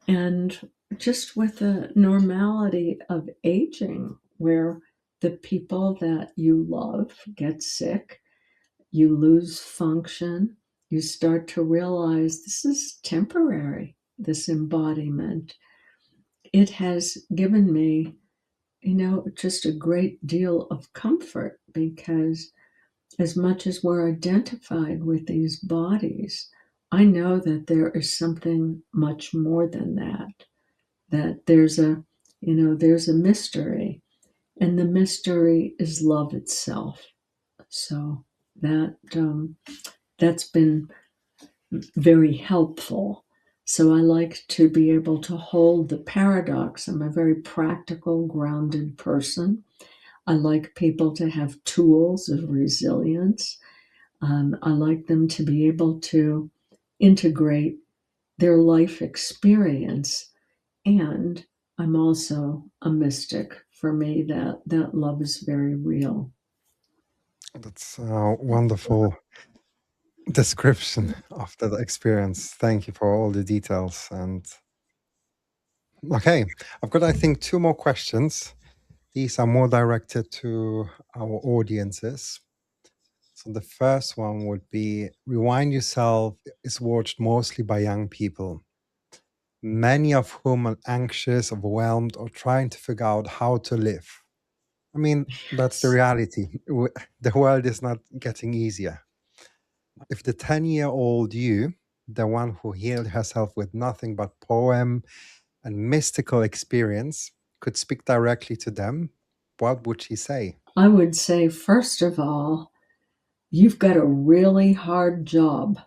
and just with the normality of aging, where the people that you love get sick, you lose function, you start to realize this is temporary, this embodiment. It has given me, just a great deal of comfort, because as much as we're identified with these bodies, I know that there is something much more than that, that there's a mystery, and the mystery is love itself. So that's been very helpful. So I like to be able to hold the paradox. I'm a very practical, grounded person. I like people to have tools of resilience. I like them to be able to integrate their life experience. And I'm also a mystic. For me, that love is very real. That's a wonderful description of that experience. Thank you for all the details. And okay, I've got, I think, two more questions. These are more directed to our audiences. So the first one would be: Rewind Yourself is watched mostly by young people, many of whom are anxious, overwhelmed, or trying to figure out how to live. I mean, that's the reality. The world is not getting easier. If the 10-year-old you, the one who healed herself with nothing but poem and mystical experience, could speak directly to them, what would she say? I would say, first of all, you've got a really hard job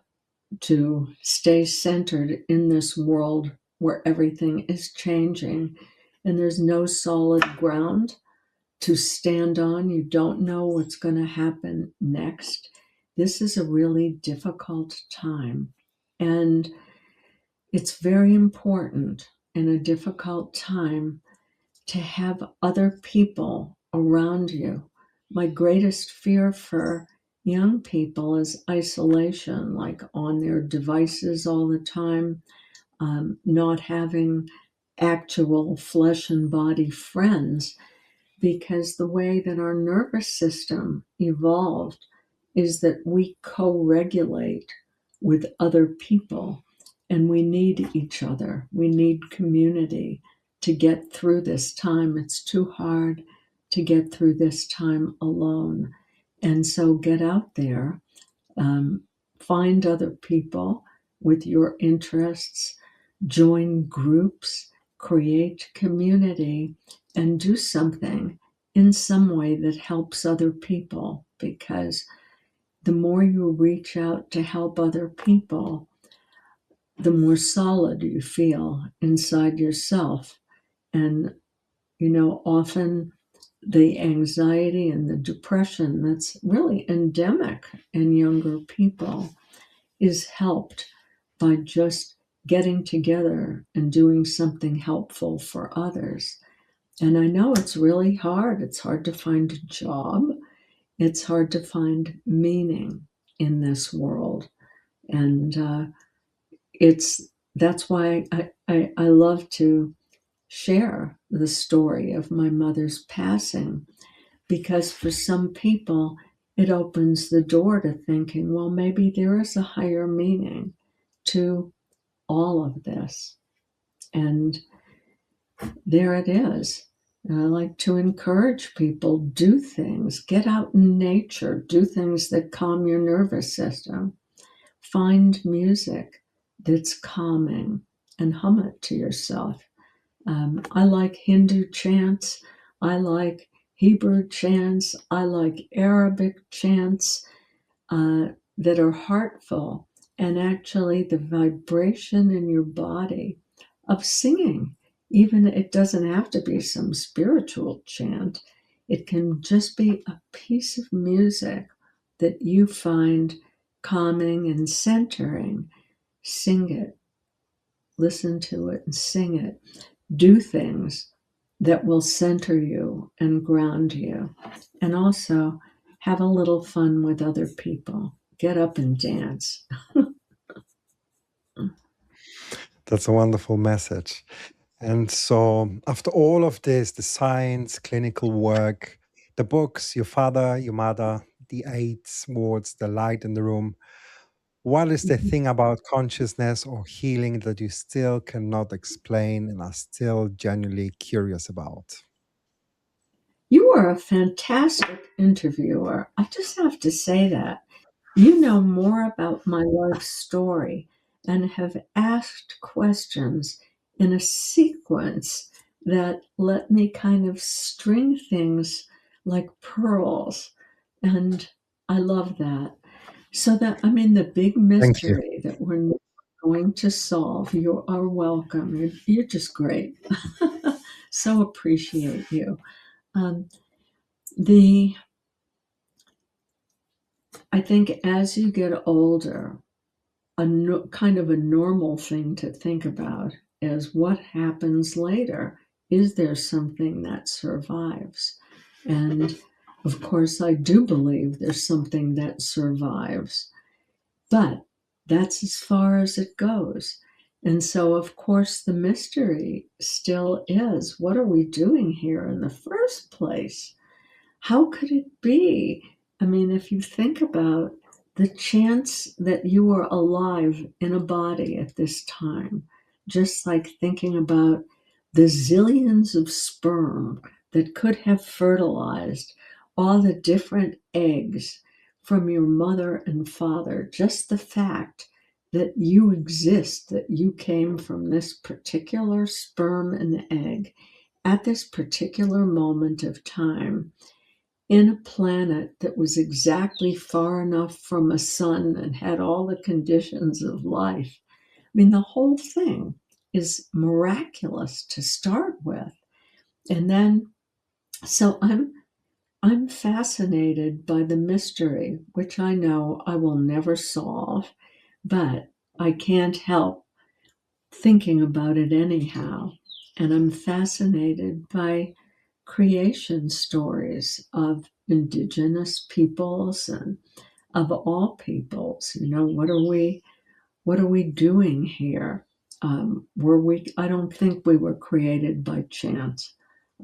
to stay centered in this world where everything is changing and there's no solid ground to stand on. You don't know what's going to happen next. This is a really difficult time. And it's very important in a difficult time to have other people around you. My greatest fear for young people is isolation, like on their devices all the time, not having actual flesh and body friends, because the way that our nervous system evolved is that we co-regulate with other people, and we need each other. We need community to get through this time. It's too hard to get through this time alone. And so get out there, Find other people with your interests, join groups, create community, and do something in some way that helps other people, because the more you reach out to help other people, the more solid you feel inside yourself. And, often the anxiety and the depression that's really endemic in younger people is helped by just getting together and doing something helpful for others. And I know it's really hard. It's hard to find a job. It's hard to find meaning in this world. And that's why I love to share the story of my mother's passing, because for some people, it opens the door to thinking, well, maybe there is a higher meaning to all of this. And there it is. And I like to encourage people, do things, get out in nature, do things that calm your nervous system, find music that's calming and hum it to yourself. I like Hindu chants. I like Hebrew chants. I like Arabic chants that are heartful, and actually the vibration in your body of singing. Even it doesn't have to be some spiritual chant. It can just be a piece of music that you find calming and centering. Sing it, listen to it, and sing it. Do things that will center you and ground you. And also have a little fun with other people. Get up and dance. That's a wonderful message. And so, after all of this, the science, clinical work, the books, your father, your mother, the 8 words, the light in the room, what is the thing about consciousness or healing that you still cannot explain and are still genuinely curious about? You are a fantastic interviewer. I just have to say that. You know more about my life story and have asked questions in a sequence that let me kind of string things like pearls. And I love that. So the big Thank you. mystery that we're not going to solve, you are welcome. You're just great. So appreciate you. Um, the I think as you get older, kind of a normal thing to think about is what happens later. Is there something that survives? And of course, I do believe there's something that survives, but that's as far as it goes. And so, of course, the mystery still is, what are we doing here in the first place? How could it be? If you think about the chance that you were alive in a body at this time, just like thinking about the zillions of sperm that could have fertilized all the different eggs from your mother and father, just the fact that you exist, that you came from this particular sperm and egg at this particular moment of time in a planet that was exactly far enough from a sun and had all the conditions of life. The whole thing is miraculous to start with. And then, so I'm fascinated by the mystery, which I know I will never solve, but I can't help thinking about it anyhow. And I'm fascinated by creation stories of indigenous peoples and of all peoples. What are we doing here? I don't think we were created by chance.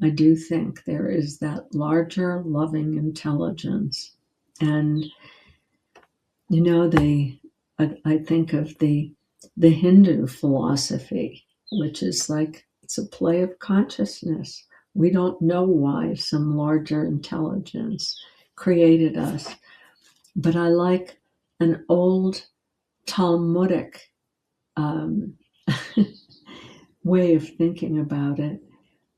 I do think there is that larger loving intelligence. And I think of the Hindu philosophy, which is like it's a play of consciousness. We don't know why some larger intelligence created us, but I like an old Talmudic um, way of thinking about it,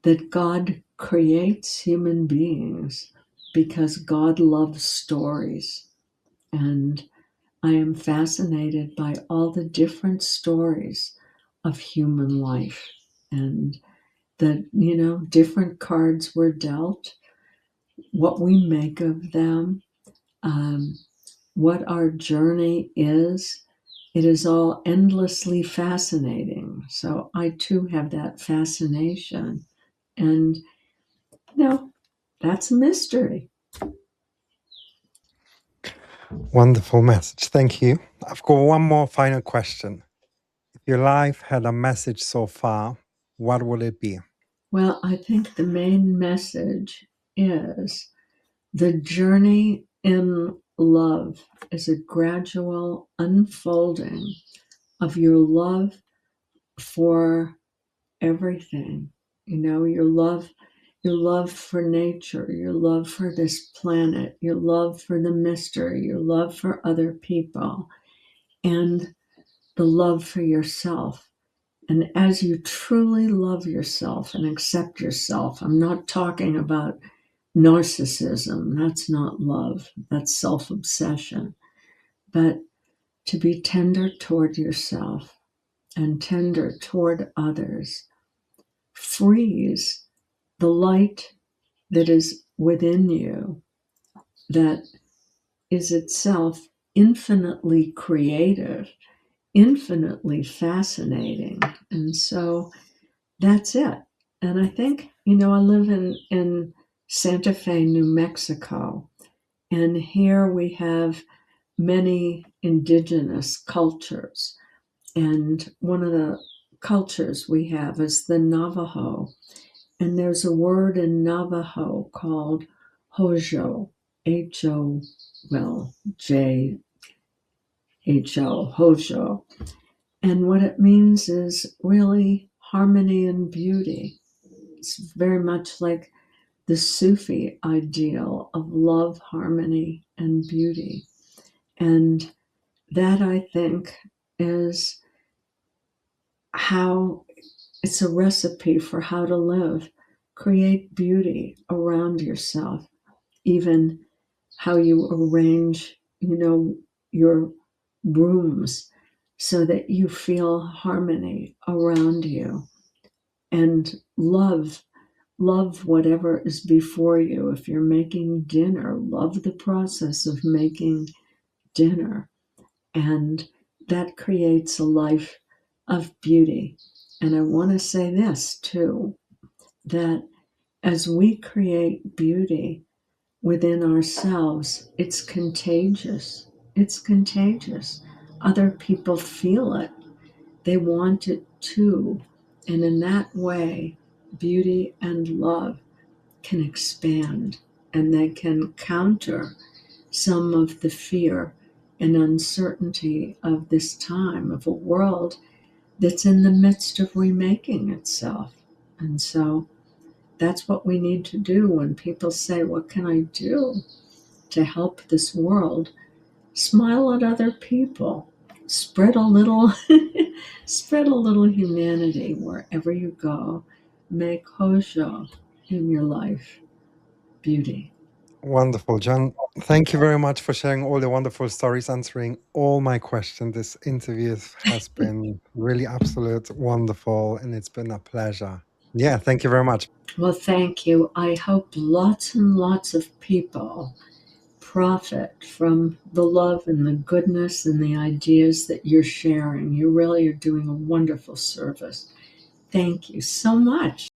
that God creates human beings because God loves stories. And I am fascinated by all the different stories of human life, and that, different cards were dealt, what we make of them, um, what our journey is. It is all endlessly fascinating. So I too have that fascination. And that's a mystery. Wonderful message. Thank you. I've got one more final question. If your life had a message so far, what would it be? Well, I think the main message is the journey in love is a gradual unfolding of your love for everything. Your love for nature, your love for this planet, your love for the mystery, your love for other people, and the love for yourself. And as you truly love yourself and accept yourself, I'm not talking about narcissism. That's not love. That's self-obsession. But to be tender toward yourself and tender toward others frees the light that is within you, that is itself infinitely creative, infinitely fascinating. And so that's it. And I think, I live in Santa Fe, New Mexico, and here we have many indigenous cultures. And one of the cultures we have is the Navajo. And there's a word in Navajo called Hojo, H-O, J-H-O, Hojo. And what it means is really harmony and beauty. It's very much like the Sufi ideal of love, harmony, and beauty. And that, I think, is how it's a recipe for how to live. Create beauty around yourself, even how you arrange, your rooms so that you feel harmony around you, and love whatever is before you. If you're making dinner, love the process of making dinner. And that creates a life of beauty. And I want to say this too, that as we create beauty within ourselves, it's contagious. It's contagious. Other people feel it. They want it too. And in that way, beauty and love can expand, and they can counter some of the fear and uncertainty of this time, of a world that's in the midst of remaking itself. And so that's what we need to do when people say, what can I do to help this world? Smile at other people. Spread a little spread a little humanity wherever you go. Make Hojo in your life beauty. Wonderful, John. Thank you very much for sharing all the wonderful stories, answering all my questions. This interview has been really absolute wonderful, and it's been a pleasure. Yeah, thank you very much. Well, thank you. I hope lots and lots of people profit from the love and the goodness and the ideas that you're sharing. You really are doing a wonderful service. Thank you so much.